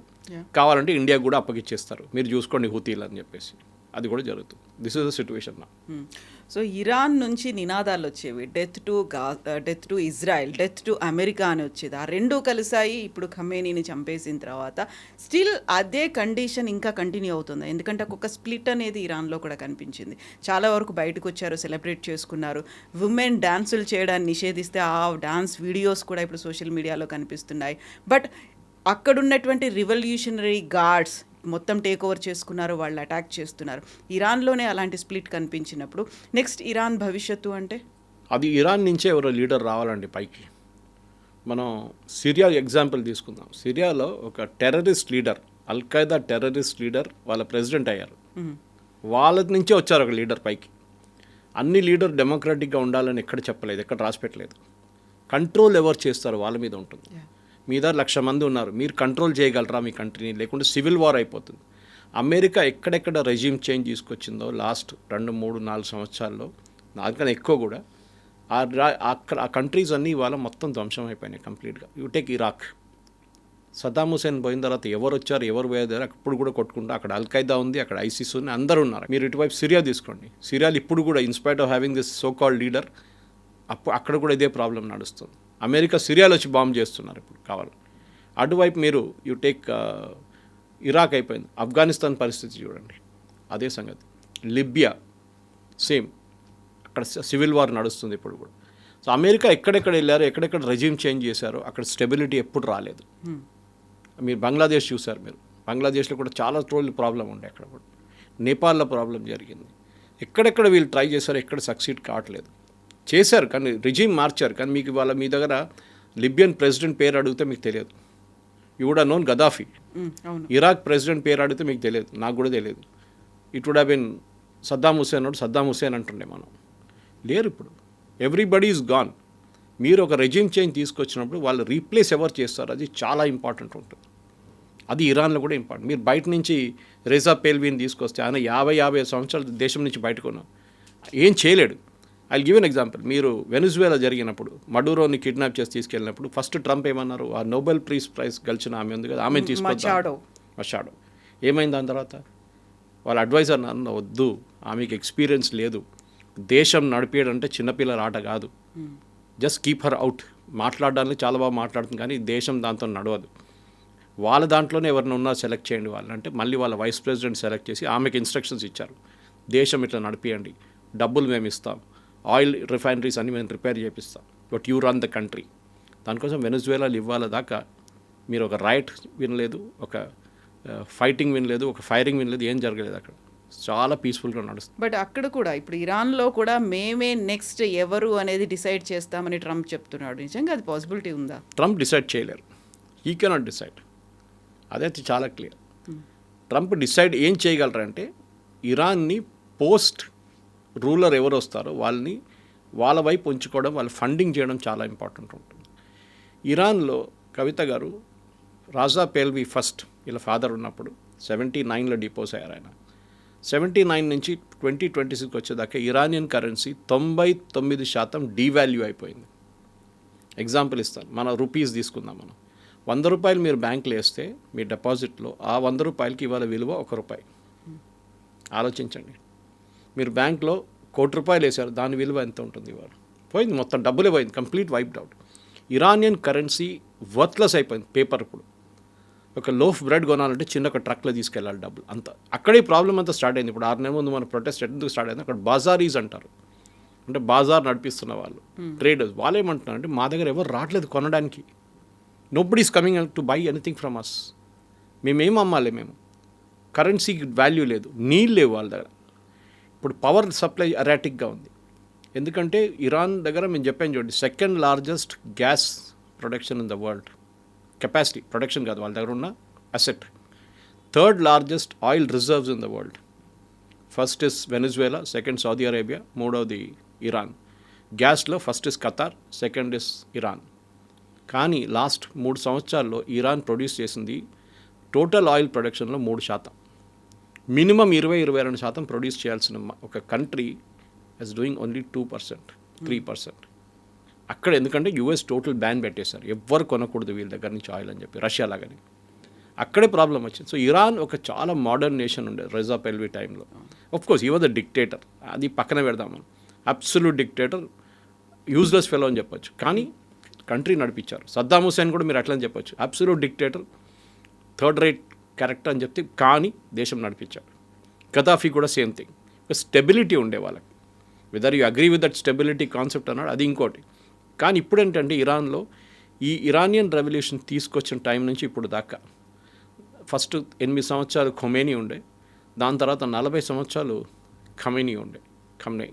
కావాలంటే ఇండియా కూడా అప్పగిచ్చేస్తారు, మీరు చూసుకోండి హూతీలు అని చెప్పేసి. అది కూడా జరుగుతుంది. దిస్ ఇస్ ద సిచ్యువేషన్ నా. సో ఇరాన్ నుంచి నినాదాలు వచ్చేవి, death to Israel, death to America అని వచ్చేది. ఆ రెండూ కలిసాయి. ఇప్పుడు ఖమేనీని చంపేసిన తర్వాత స్టిల్ అదే కండిషన్ ఇంకా కంటిన్యూ అవుతుంది. ఎందుకంటే ఒక స్ప్లిట్ అనేది ఇరాన్లో కూడా కనిపించింది. చాలా వరకు బయటకు వచ్చారు, సెలబ్రేట్ చేసుకున్నారు. ఉమెన్ డాన్సులు చేయడాన్ని నిషేధిస్తే ఆ డాన్స్ వీడియోస్ కూడా ఇప్పుడు సోషల్ మీడియాలో కనిపిస్తున్నాయి. బట్ అక్కడున్నటువంటి రివల్యూషనరీ గార్డ్స్ మొత్తం టేక్ ఓవర్ చేసుకున్నారు, వాళ్ళు అటాక్ చేస్తున్నారు. ఇరాన్లోనే అలాంటి స్ప్లిట్ కనిపించినప్పుడు నెక్స్ట్ ఇరాన్ భవిష్యత్తు అంటే అది ఇరాన్ నుంచే ఎవరో లీడర్ రావాలండి పైకి. మనం సిరియా ఎగ్జాంపుల్ తీసుకుందాం. సిరియాలో ఒక terrorist leader, Al-Qaeda terrorist leader వాళ్ళ ప్రెసిడెంట్ అయ్యారు. వాళ్ళ నుంచే వచ్చారు ఒక లీడర్ పైకి. అన్ని లీడర్ డెమోక్రాటిక్గా ఉండాలని ఎక్కడ చెప్పలేదు, ఎక్కడ రాసిపెట్టలేదు. కంట్రోల్ ఎవరు చేస్తారు వాళ్ళ మీద ఉంటుంది. మీ దగ్గర 1,00,000 మంది ఉన్నారు, మీరు కంట్రోల్ చేయగలరా మీ కంట్రీని? లేకుంటే సివిల్ వార్ అయిపోతుంది. అమెరికా ఎక్కడెక్కడ రెజ్యూమ్ చేంజ్ తీసుకొచ్చిందో లాస్ట్ 2, 3, 4 సంవత్సరాల్లో దానికన్నా ఎక్కువ కూడా ఆ కంట్రీస్ అన్నీ ఇవాళ మొత్తం ధ్వంసం అయిపోయినాయి కంప్లీట్గా. You take Iraq, Saddam Hussein పోయిన తర్వాత ఎవరు వచ్చారు ఎవరు పోయారు అప్పుడు కూడా కొట్టుకుంటా, అక్కడ అల్ఖైదా ఉంది, అక్కడ ఐసిస్ ఉంది, అందరూ ఉన్నారు. మీరు ఇటువైపు సిరియా తీసుకోండి, సిరియాలో ఇప్పుడు కూడా in spite of having this so called leader అక్కడ కూడా ఇదే ప్రాబ్లం నడుస్తుంది. అమెరికా సిరియాలో వచ్చి బాంబ్ చేస్తున్నారు ఇప్పుడు కావాలి. అటువైపు మీరు యూ టేక్ ఇరాక్ అయిపోయింది, ఆఫ్ఘనిస్తాన్ పరిస్థితి చూడండి అదే సంగతి, లిబియా సేమ్, అక్కడ సివిల్ వార్ నడుస్తుంది ఇప్పుడు కూడా. సో అమెరికా ఎక్కడెక్కడ వెళ్ళారో ఎక్కడెక్కడ రెజ్యూమ్ చేంజ్ చేశారో అక్కడ స్టెబిలిటీ ఎప్పుడు రాలేదు. మీరు బంగ్లాదేశ్ చూశారు, మీరు బంగ్లాదేశ్లో కూడా చాలా రోజులు ప్రాబ్లం ఉండే, అక్కడ కూడా నేపాల్లో ప్రాబ్లం జరిగింది. ఎక్కడెక్కడ వీళ్ళు ట్రై చేశారో ఎక్కడ సక్సీడ్ కావట్లేదు. చేశారు కానీ రెజ్యూమ్ మార్చారు, కానీ మీకు ఇవాళ మీ దగ్గర లిబియన్ ప్రెసిడెంట్ పేరు అడిగితే మీకు తెలియదు. You would known Gaddafi. Iraq president పేరు అడిగితే మీకు తెలియదు, నాకు కూడా తెలియదు. It would have been Saddam Hussein అంటుండే మనం. లేరు ఇప్పుడు, ఎవ్రీబడీ ఈజ్ గాన్. మీరు ఒక రెజ్యూమ్ చేంజ్ తీసుకొచ్చినప్పుడు వాళ్ళు రీప్లేస్ ఎవరు చేస్తారు అది చాలా ఇంపార్టెంట్ ఉంటుంది. అది ఇరాన్లో కూడా ఇంపార్టెంట్. మీరు బయట నుంచి రేజా పేల్వీని తీసుకొస్తే ఆయన 50 సంవత్సరాలు దేశం నుంచి బయటకు ఉన్నాం, ఏం చేయలేడు. I give an example. మీరు వెనిజువేలా జరిగినప్పుడు మడూరోని కిడ్నాప్ చేసి తీసుకెళ్ళినప్పుడు ఫస్ట్ ట్రంప్ ఏమన్నారు, ఆ నోబెల్ ప్రైజ్ గెలిచిన ఆమె ఉంది కదా, ఆమెను తీసుకొచ్చాడు మషాడో. ఏమైంది దాని తర్వాత? వాళ్ళ అడ్వైజర్ అన్న వద్దు, ఆమెకి ఎక్స్పీరియన్స్ లేదు, దేశం నడిపేయడంటే చిన్నపిల్లల ఆట కాదు, జస్ట్ కీప్ హర్ అవుట్. మాట్లాడడానికి చాలా బాగా మాట్లాడుతుంది కానీ దేశం దాంతో నడవదు. వాళ్ళ దాంట్లోనే ఎవరిని ఉన్నా సెలెక్ట్ చేయండి వాళ్ళంటే మళ్ళీ వాళ్ళ వైస్ ప్రెసిడెంట్ సెలెక్ట్ చేసి ఆమెకి ఇన్స్ట్రక్షన్స్ ఇచ్చారు, దేశం ఇట్లా నడిపియండి, డబ్బులు మేము ఇస్తాం, ఆయిల్ రిఫైనరీస్ అన్ని మేము రిపేర్ చేపిస్తాం, but you run the country. దానికోసం వెనిజువేలాలో ఇవ్వాల దాకా మీరు ఒక రైట్ వినలేదు, ఒక ఫైటింగ్ వినలేదు, ఒక ఫైరింగ్ వినలేదు, ఏం జరగలేదు. అక్కడ చాలా పీస్ఫుల్గా నడుస్తుంది. బట్ అక్కడ కూడా ఇప్పుడు ఇరాన్లో కూడా మేమే నెక్స్ట్ ఎవరు అనేది డిసైడ్ చేస్తామని ట్రంప్ చెప్తున్నాడు. నిజంగా అది పాసిబిలిటీ ఉందా? ట్రంప్ డిసైడ్ చేయలేరు, హీ కెనాట్ డిసైడ్. అదైతే చాలా క్లియర్. ట్రంప్ డిసైడ్ ఏం చేయగలరంటే ఇరాన్ని పోస్ట్ రూలర్ ఎవరు వస్తారో వాళ్ళని వాళ్ళ వైపు ఉంచుకోవడం, వాళ్ళు ఫండింగ్ చేయడం చాలా ఇంపార్టెంట్ ఉంటుంది. ఇరాన్లో కవిత గారు రాజా పేల్వి ఫస్ట్ వీళ్ళ ఫాదర్ ఉన్నప్పుడు 79లో డిపోజ్ అయ్యారు ఆయన. 79 నుంచి 2026 వచ్చేదాకా ఇరానియన్ కరెన్సీ 99% డీవాల్యూ అయిపోయింది. ఎగ్జాంపుల్ ఇస్తాను, మన రూపీస్ తీసుకుందాం. మనం 100 రూపాయలు మీరు బ్యాంకులో వేస్తే మీ డిపాజిట్లో ఆ 100 రూపాయలకి ఇవాళ విలువ ₹1. ఆలోచించండి, మీరు బ్యాంక్లో ₹1,00,00,000 వేశారు, దాని విలువ ఎంత ఉంటుంది ఇవాళ? పోయింది, మొత్తం డబ్బులే పోయింది, complete wiped out. Iranian currency worthless అయిపోయింది. పేపర్ ఇప్పుడు ఒక లోఫ్ బ్రెడ్ కొనాలంటే చిన్న ఒక ట్రక్లో తీసుకెళ్ళాలి డబ్బులు అంతా. అక్కడే ప్రాబ్లం అంతా స్టార్ట్ అయింది. ఇప్పుడు 6 నెలల ముందు మన ప్రొటెస్ట్ ఎందుకు స్టార్ట్ అయింది, అక్కడ బాజారీస్ అంటారు, అంటే బాజార్ నడిపిస్తున్న వాళ్ళు ట్రేడర్స్. వాళ్ళు ఏమంటున్నారు అంటే మా దగ్గర ఎవరు రావట్లేదు కొనడానికి, nobody is coming to buy anything from us. మేమేం అమ్మాలి, మేము కరెన్సీకి వాల్యూ లేదు, నీళ్ళు లేవు వాళ్ళ దగ్గర. ఇప్పుడు పవర్ సప్లై ఎరాటిక్గా ఉంది, ఎందుకంటే ఇరాన్ దగ్గర మేము చెప్పాను చూడండి, 2nd largest gas production in the world, capacity production కాదు వాళ్ళ దగ్గర ఉన్న asset. 3rd largest oil reserves in the world. First is Venezuela, 2nd Saudi Arabia, 3వది ఇరాన్. గ్యాస్లో first is Qatar, 2nd is Iran. కానీ లాస్ట్ 3 సంవత్సరాల్లో Iran produce చేసింది total oil ప్రొడక్షన్లో 3%. మినిమం 20-22% ప్రొడ్యూస్ చేయాల్సిన ఒక కంట్రీ ఇస్ డూయింగ్ ఓన్లీ 2%, 3%. అక్కడ ఎందుకంటే యూఎస్ టోటల్ బ్యాన్ పెట్టేశారు, ఎవ్వరు కొనకూడదు వీళ్ళ దగ్గర నుంచి ఆయిల్ అని చెప్పి, రష్యా లాగానే. అక్కడే ప్రాబ్లం వచ్చింది. సో ఇరాన్ ఒక చాలా మోడర్న్ నేషన్ ఉండే రేజా పెల్వి టైంలో. ఆఫ్ కోర్స్ ఈ వాజ్ ద డిక్టేటర్, అది పక్కన పెడదాం మనం, అబ్సల్యూట్ డిక్టేటర్, యూజ్లెస్ ఫెలో అని చెప్పొచ్చు, కానీ కంట్రీ నడిపించారు. సద్దాం హుసేన్ కూడా మీరు అట్లని చెప్పొచ్చు, absolute dictator, 3rd rate character అని చెప్తే కానీ దేశం నడిపించాడు. గదాఫీ కూడా సేమ్ థింగ్, స్టెబిలిటీ ఉండే వాళ్ళకి. Whether you agree with that stability concept అన్నాడు, అది ఇంకోటి. కానీ ఇప్పుడు ఏంటంటే ఇరాన్లో ఈ ఇరానియన్ రెవల్యూషన్ తీసుకొచ్చిన టైం నుంచి ఇప్పుడు దాకా ఫస్ట్ 8 సంవత్సరాలు ఖొమేనీ ఉండే, దాని తర్వాత 40 సంవత్సరాలు ఖమ్నై.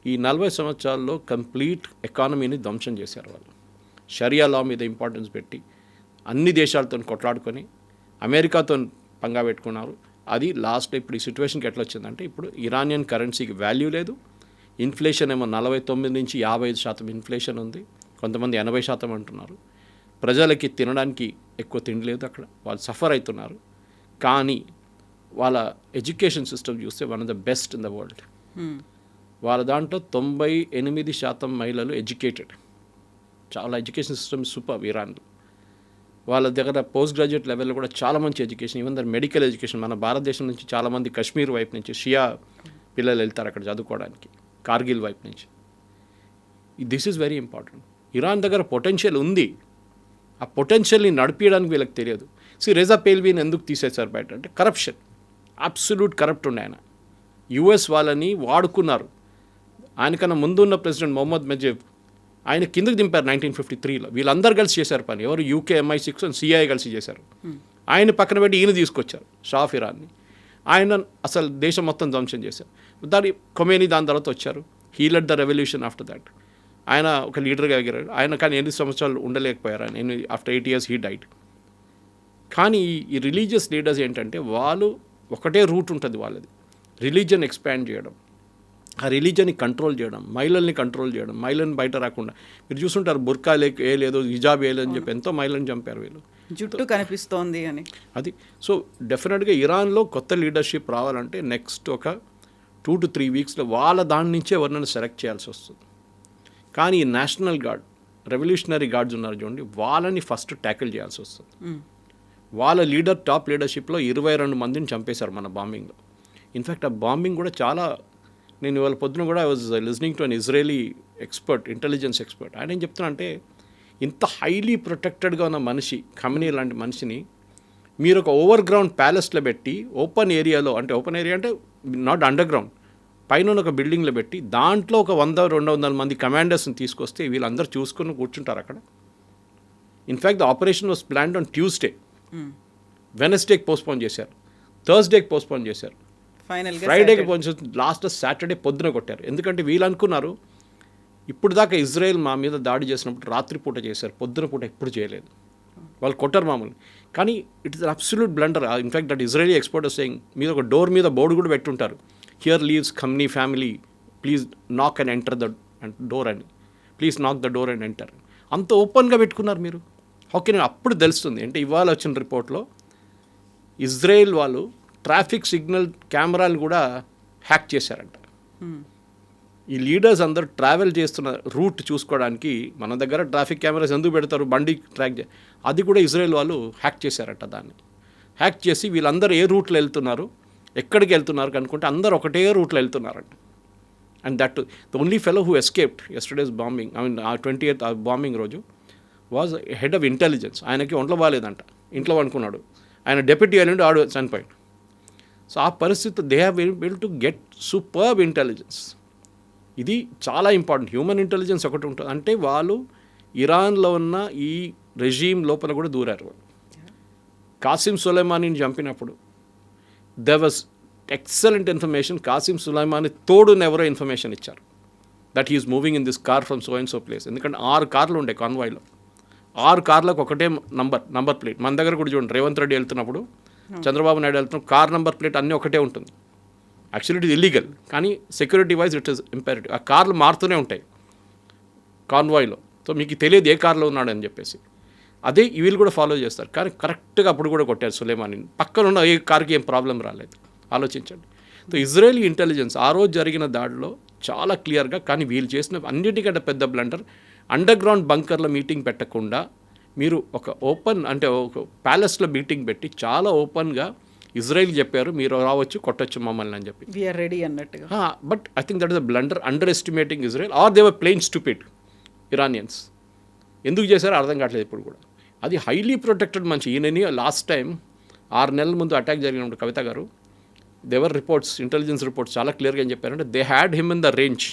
ఈ 40 సంవత్సరాల్లో కంప్లీట్ ఎకానమీని ధ్వంసం చేశారు వాళ్ళు. షరియా లా మీద ఇంపార్టెన్స్ పెట్టి అన్ని దేశాలతో కొట్లాడుకొని అమెరికాతో పంగా పెట్టుకున్నారు. అది లాస్ట్ ఇప్పుడు ఈ సిచ్యువేషన్కి ఎట్లా వచ్చిందంటే ఇప్పుడు ఇరానియన్ కరెన్సీకి వాల్యూ లేదు, ఇన్ఫ్లేషన్ ఏమో 49 నుంచి 55% ఇన్ఫ్లేషన్ ఉంది, కొంతమంది 80% అంటున్నారు. ప్రజలకి తినడానికి ఎక్కువ తిండి లేదు అక్కడ, వాళ్ళు సఫర్ అవుతున్నారు. కానీ వాళ్ళ ఎడ్యుకేషన్ సిస్టమ్ చూస్తే one of the best in the world. వాళ్ళ దాంట్లో 98% మహిళలు ఎడ్యుకేటెడ్. చాలా ఎడ్యుకేషన్ సిస్టమ్ సూపర్ ఇరాన్లో. వాళ్ళ దగ్గర పోస్ట్ గ్రాడ్యుయేట్ లెవెల్లో కూడా చాలా మంచి education, even there medical education. మన భారతదేశం నుంచి చాలామంది కశ్మీర్ వైపు నుంచి షియా పిల్లలు వెళ్తారు అక్కడ చదువుకోవడానికి, కార్గిల్ వైపు నుంచి. This is very important. Iran దగ్గర పొటెన్షియల్ ఉంది, ఆ పొటెన్షియల్ని నడిపించడానికి వీళ్ళకి తెలియదు. రేజా పేల్వీని ఎందుకు తీసేశారు బయట అంటే కరప్షన్, అబ్సల్యూట్ కరప్ట్ ఉండే ఆయన. యుఎస్ వాళ్ళని వాడుకున్నారు. ఆయనకన్నా ముందున్న ప్రెసిడెంట్ మొహమ్మద్ మెజీబ్ ఆయన కిందకి దింపారు 1953లో. వీళ్ళందరూ కలిసి చేశారు పని. ఎవరు యూకే MI6 అండ్ CIA కలిసి చేశారు. ఆయన పక్కన పెట్టి ఈయన తీసుకొచ్చారు షా ఆఫ్ ఇరాన్ని. ఆయన అసలు దేశం మొత్తం ధ్వంసం చేశారు. ఖొమేనీ దాని తర్వాత వచ్చారు. He lead the revolution after that. ఆయన ఒక లీడర్గా ఎగిరారు. ఆయన కానీ 8 సంవత్సరాలు ఉండలేకపోయారు. ఆయన ఆఫ్టర్ 8 years హీ డైడ్. కానీ ఈ రిలీజియస్ లీడర్స్ ఏంటంటే వాళ్ళు ఒకటే రూట్ ఉంటుంది వాళ్ళది, రిలీజియన్ ఎక్స్పాండ్ చేయడం, ఆ రిలీజియన్ని కంట్రోల్ చేయడం, మహిళల్ని కంట్రోల్ చేయడం, మహిళల్ని బయట రాకుండా. మీరు చూస్తుంటారు బుర్కా లేదు, హిజాబ్ వేయలేదని చెప్పి ఎంతో మహిళలను చంపారు వీళ్ళు. జుట్టు కనిపిస్తోంది అని. అది సో డెఫినెట్గా ఇరాన్లో కొత్త లీడర్షిప్ రావాలంటే నెక్స్ట్ ఒక 2 to 3 weeksలో వాళ్ళ దాని నుంచే ఎవరినైనా సెలెక్ట్ చేయాల్సి వస్తుంది. కానీ ఈ నేషనల్ గార్డ్, రెవల్యూషనరీ గార్డ్స్ ఉన్నారు చూడండి, వాళ్ళని ఫస్ట్ ట్యాకిల్ చేయాల్సి వస్తుంది. వాళ్ళ టాప్ లీడర్షిప్లో 22 మందిని చంపేశారు మన బాంబింగ్లో. ఇన్ఫ్యాక్ట్ ఆ బాంబింగ్ కూడా చాలా, నేను ఇవాళ పొద్దున కూడా I was listening to an Israeli expert, intelligence expert. ఆయన ఏం చెప్తున్నా అంటే ఇంత హైలీ ప్రొటెక్టెడ్గా ఉన్న మనిషి, ఖమేనీ లాంటి మనిషిని మీరు ఒక ఓవర్ గ్రౌండ్ ప్యాలెస్లో పెట్టి ఓపెన్ ఏరియాలో, అంటే ఓపెన్ ఏరియా అంటే నాట్ అండర్ గ్రౌండ్, పైన ఒక బిల్డింగ్లో పెట్టి దాంట్లో ఒక 100-200 మంది కమాండర్స్ని తీసుకొస్తే వీళ్ళందరూ చూసుకుని కూర్చుంటారు అక్కడ. In fact the operation was planned on Tuesday, వెనస్డేకి పోస్ట్పోన్ చేశారు, థర్స్డేకి పోస్ట్పోన్ చేశారు, ఫ్రైడేకి పోస్ట్, లాస్ట్ సాటర్డే పొద్దున కొట్టారు. ఎందుకంటే వీళ్ళు అనుకున్నారు ఇప్పుడు దాకా ఇజ్రాయెల్ మా మీద దాడి చేసినప్పుడు రాత్రిపూట చేశారు, పొద్దున పూట ఎప్పుడు చేయలేదు, వాళ్ళు కొట్టారు మామూలు. కానీ it is absolute blunder. In fact that Israeli expert saying, మీద ఒక డోర్ మీద బోర్డు కూడా పెట్టుంటారు, here lives Khamenei family, please knock and enter the door అని, please knock the door and enter. అంత ఓపెన్గా పెట్టుకున్నారు మీరు. ఓకే, అప్పుడు తెలుస్తుంది అంటే ఇవాళ వచ్చిన రిపోర్ట్లో ఇజ్రాయెల్ వాళ్ళు ట్రాఫిక్ సిగ్నల్ కెమెరాలు కూడా హ్యాక్ చేశారంట. ఈ లీడర్స్ అందరూ ట్రావెల్ చేస్తున్న రూట్ చూసుకోవడానికి మన దగ్గర ట్రాఫిక్ కెమెరాస్ ఎందుకు పెడతారు, బండి ట్రాక్ అది కూడా ఇజ్రాయెల్ వాళ్ళు హ్యాక్ చేశారట. దాన్ని హ్యాక్ చేసి వీళ్ళందరూ ఏ రూట్లో వెళ్తున్నారు, ఎక్కడికి వెళ్తున్నారు కనుక్కుంటే అందరూ ఒకటే రూట్లో వెళ్తున్నారంట. And that the only fellow who escaped yesterday's bombing, I mean ఆ 28th బాంబింగ్ రోజు వాజ్ హెడ్ ఆఫ్ ఇంటెలిజెన్స్. ఆయనకి ఒంట్లో బాగాలేదంట, ఇంట్లో అనుకున్నాడు, ఆయన డెప్యూటీ వెళ్ళిండి, ఆడు చనిపోయాడు. సో ఆ పరిస్థితి they have bill to get superb intelligence. ఇది చాలా ఇంపార్టెంట్. హ్యూమన్ ఇంటెలిజెన్స్ ఒకటి ఉంటుంది, అంటే వాళ్ళు ఇరాన్లో ఉన్న ఈ రెజీమ్ లోపల కూడా దూరారు. వాళ్ళు కాసిం సులైమానీని చంపినప్పుడు there was excellent information. Qasem Soleimani తోడుని ఎవరో ఇన్ఫర్మేషన్ ఇచ్చారు that he's moving in this car from so and so place. ఎందుకంటే 6 కార్లు ఉండే కాన్వాయ్లో, 6 కార్లకు ఒకటే నంబర్ ప్లేట్. మన దగ్గర కూడా చూడండి, రేవంత్ రెడ్డి వెళ్తున్నప్పుడు, చంద్రబాబు నాయుడు వెళ్తున్నప్పుడు కార్ నెంబర్ ప్లేట్ అన్నీ ఒకటే ఉంటుంది. యాక్చువల్లీ ఇట్ ఇస్ ఇల్లీగల్, కానీ సెక్యూరిటీ వైజ్ ఇట్ ఈస్ ఇంపారిటివ్. ఆ కార్లు మారుతూనే ఉంటాయి కాన్వాయ్లో, సో మీకు తెలియదు ఏ కార్లో ఉన్నాడని చెప్పేసి. అదే వీళ్ళు కూడా ఫాలో చేస్తారు. కానీ కరెక్ట్గా అప్పుడు కూడా కొట్టారు సులేమానీని. పక్కన ఉన్న ఏ కార్కి ఏం ప్రాబ్లం రాలేదు. ఆలోచించండి. సో ఇజ్రాయలీ ఇంటెలిజెన్స్ ఆ రోజు జరిగిన దాడిలో చాలా క్లియర్గా, కానీ వీళ్ళు చేసిన అన్నిటికంటే పెద్ద బ్లండర్, అండర్ గ్రౌండ్ బంకర్లో మీటింగ్ పెట్టకుండా మీరు ఒక ఓపెన్, అంటే ఒక ప్యాలెస్లో మీటింగ్ పెట్టి చాలా ఓపెన్గా ఇజ్రాయెల్ చెప్పారు మీరు రావచ్చు కొట్టచ్చు మమ్మల్ని అని చెప్పి, వీఆర్ రెడీ అన్నట్టుగా. But I think that is a blunder, underestimating Israel, are they were plain stupid Iranians. ఎందుకు చేశారో అర్థం కావట్లేదు ఇప్పుడు కూడా. అది హైలీ ప్రొటెక్టెడ్ మనిషి. ఈయనని లాస్ట్ టైం 6 నెలల ముందు అటాక్ జరిగినప్పుడు కవిత గారు, దేవర్ రిపోర్ట్స్, ఇంటెలిజెన్స్ రిపోర్ట్స్ చాలా క్లియర్గా ఏం చెప్పారంటే they had him in the range.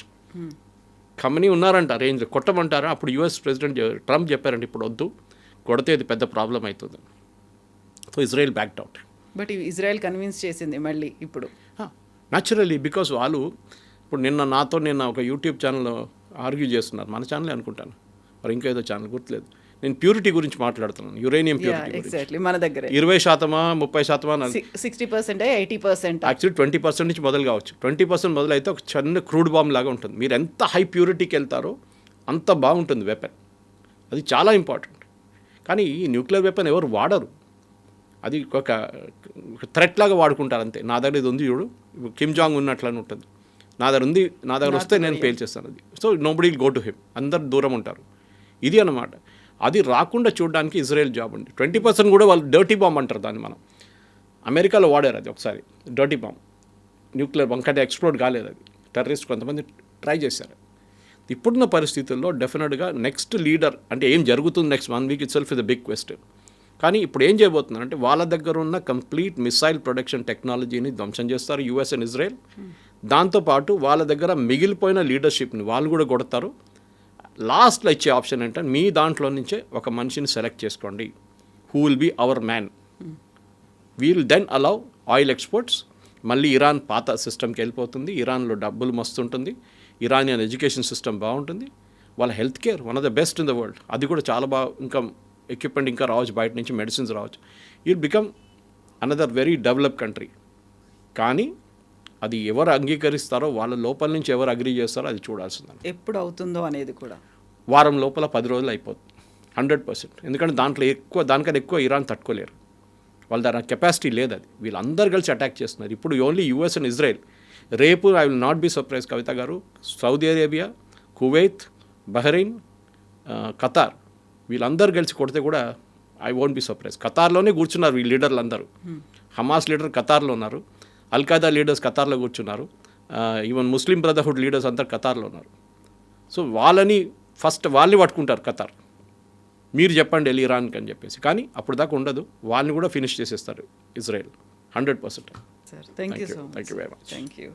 Khamenei ఉన్నారంట రేంజ్, కొట్టమంటారా? అప్పుడు యుఎస్ ప్రెసిడెంట్ ట్రంప్ చెప్పారంటే ఇప్పుడు వద్దు, కొడితే ఇది పెద్ద ప్రాబ్లం అవుతుంది. So Israel backed out. But Israel convince చేసింది మళ్ళీ ఇప్పుడు. న్యాచురల్లీ, బికాజ్ వాళ్ళు ఇప్పుడు నిన్న ఒక యూట్యూబ్ ఛానల్లో ఆర్గ్యూ చేస్తున్నారు, మన ఛానలే అనుకుంటాను, మరి ఇంకా ఏదో ఛానల్ గుర్తులేదు. నేను ప్యూరిటీ గురించి మాట్లాడుతున్నాను, యురేనియం ప్యూరిటీ. ఎగ్జాక్ట్లీ మన దగ్గర 20%, 30%, 60%, 80%. యాక్చువల్లీ 20% నుంచి మొదలు కావచ్చు. 20% మొదలైతే ఒక చిన్న క్రూడ్ బాంబ్ లాగా ఉంటుంది. మీరు ఎంత హై ప్యూరిటీకి వెళ్తారో అంత బాగుంటుంది వెపన్. అది చాలా ఇంపార్టెంట్. కానీ ఈ న్యూక్లియర్ వెపన్ ఎవరు వాడరు. అది ఒక థ్రెట్ లాగా వాడుకుంటారు అంతే. నా దగ్గర ఇది ఉంది చూడు, ఇప్పుడు కిమ్ జాంగ్ ఉన్నట్లని ఉంటుంది, నా దగ్గర వస్తే నేను పేల్చేస్తాను అది. So nobody will go to him, అందరు దూరం ఉంటారు. ఇది అన్నమాట. అది రాకుండా చూడడానికి ఇజ్రాయెల్ జాబ్ ఉంది. 20% కూడా వాళ్ళు డర్టీ బాంబ్ అంటారు దాన్ని. మనం అమెరికాలో వాడారు అది ఒకసారి, డర్టీ బాంబ్, న్యూక్లియర్ బాంబ్, కానీ ఎక్స్ప్లోడ్ కాలేదు అది. టెర్రరిస్ట్ కొంతమంది ట్రై చేశారు. ఇప్పుడున్న పరిస్థితుల్లో డెఫినెట్గా నెక్స్ట్ లీడర్ అంటే ఏం జరుగుతుంది next 1 week itself is the big question. కానీ ఇప్పుడు ఏం చేయబోతున్నారంటే వాళ్ళ దగ్గర ఉన్న కంప్లీట్ మిసైల్ ప్రొడక్షన్ టెక్నాలజీని ధ్వంసం చేస్తారు యూఎస్ అండ్ ఇజ్రాయెల్. దాంతోపాటు వాళ్ళ దగ్గర మిగిలిపోయిన లీడర్షిప్ని వాళ్ళు కూడా కొడతారు. లాస్ట్లో ఇచ్చే ఆప్షన్ ఏంటంటే మీ దాంట్లో నుంచే ఒక మనిషిని సెలెక్ట్ చేసుకోండి, who will be our man. We'll then allow oil exports. మళ్ళీ ఇరాన్ పాత సిస్టమ్కి వెళ్ళిపోతుంది. ఇరాన్లో డబ్బులు మస్తు ఉంటుంది, ఇరానియన్ ఎడ్యుకేషన్ సిస్టమ్ బాగుంటుంది, వాళ్ళ health care one of the best in the world. అది కూడా చాలా బాగా, ఇంకా ఎక్విప్మెంట్ ఇంకా రావచ్చు, బయట నుంచి మెడిసిన్స్ రావచ్చు. It become another very develop country. కానీ అది ఎవరు అంగీకరిస్తారో, వాళ్ళ లోపల నుంచి ఎవరు అగ్రీ చేస్తారో అది చూడాల్సిందని. ఎప్పుడు అవుతుందో అనేది కూడా వారం లోపల 10 రోజులు అయిపోతుంది 100%. ఎందుకంటే దానికన్నా ఎక్కువ ఇరాన్ తట్టుకోలేరు, వాళ్ళ దగ్గర కెపాసిటీ లేదు. అది వీళ్ళందరూ కలిసి అటాక్ చేస్తున్నారు. ఇప్పుడు ఓన్లీ యూఎస్ అండ్ ఇజ్రాయెల్. రేపు I will not be surprise Kavitha garu, Saudi Arabia, Kuwait, Bahrain, Qatar వీళ్ళందరూ కలిసి కొడితే కూడా ఐ వోంట్ బీ సర్ప్రైజ్. ఖతార్లోనే కూర్చున్నారు వీళ్ళ లీడర్లు అందరూ. హమాస్ లీడర్ ఖతార్లో ఉన్నారు, అల్ఖైదా లీడర్స్ ఖతార్లో కూర్చున్నారు, ఈవెన్ ముస్లిం బ్రదర్హుడ్ లీడర్స్ అందరు ఖతార్లో ఉన్నారు. సో వాళ్ళని వాళ్ళని పట్టుకుంటారు ఖతార్. మీరు చెప్పండి వెళ్ళి ఇరాన్కి అని చెప్పేసి. కానీ అప్పుడు దాకా ఉండదు, వాళ్ళని కూడా ఫినిష్ చేసేస్తారు Israel 100%. Sir thank you so much. Thank you very much. Thank you.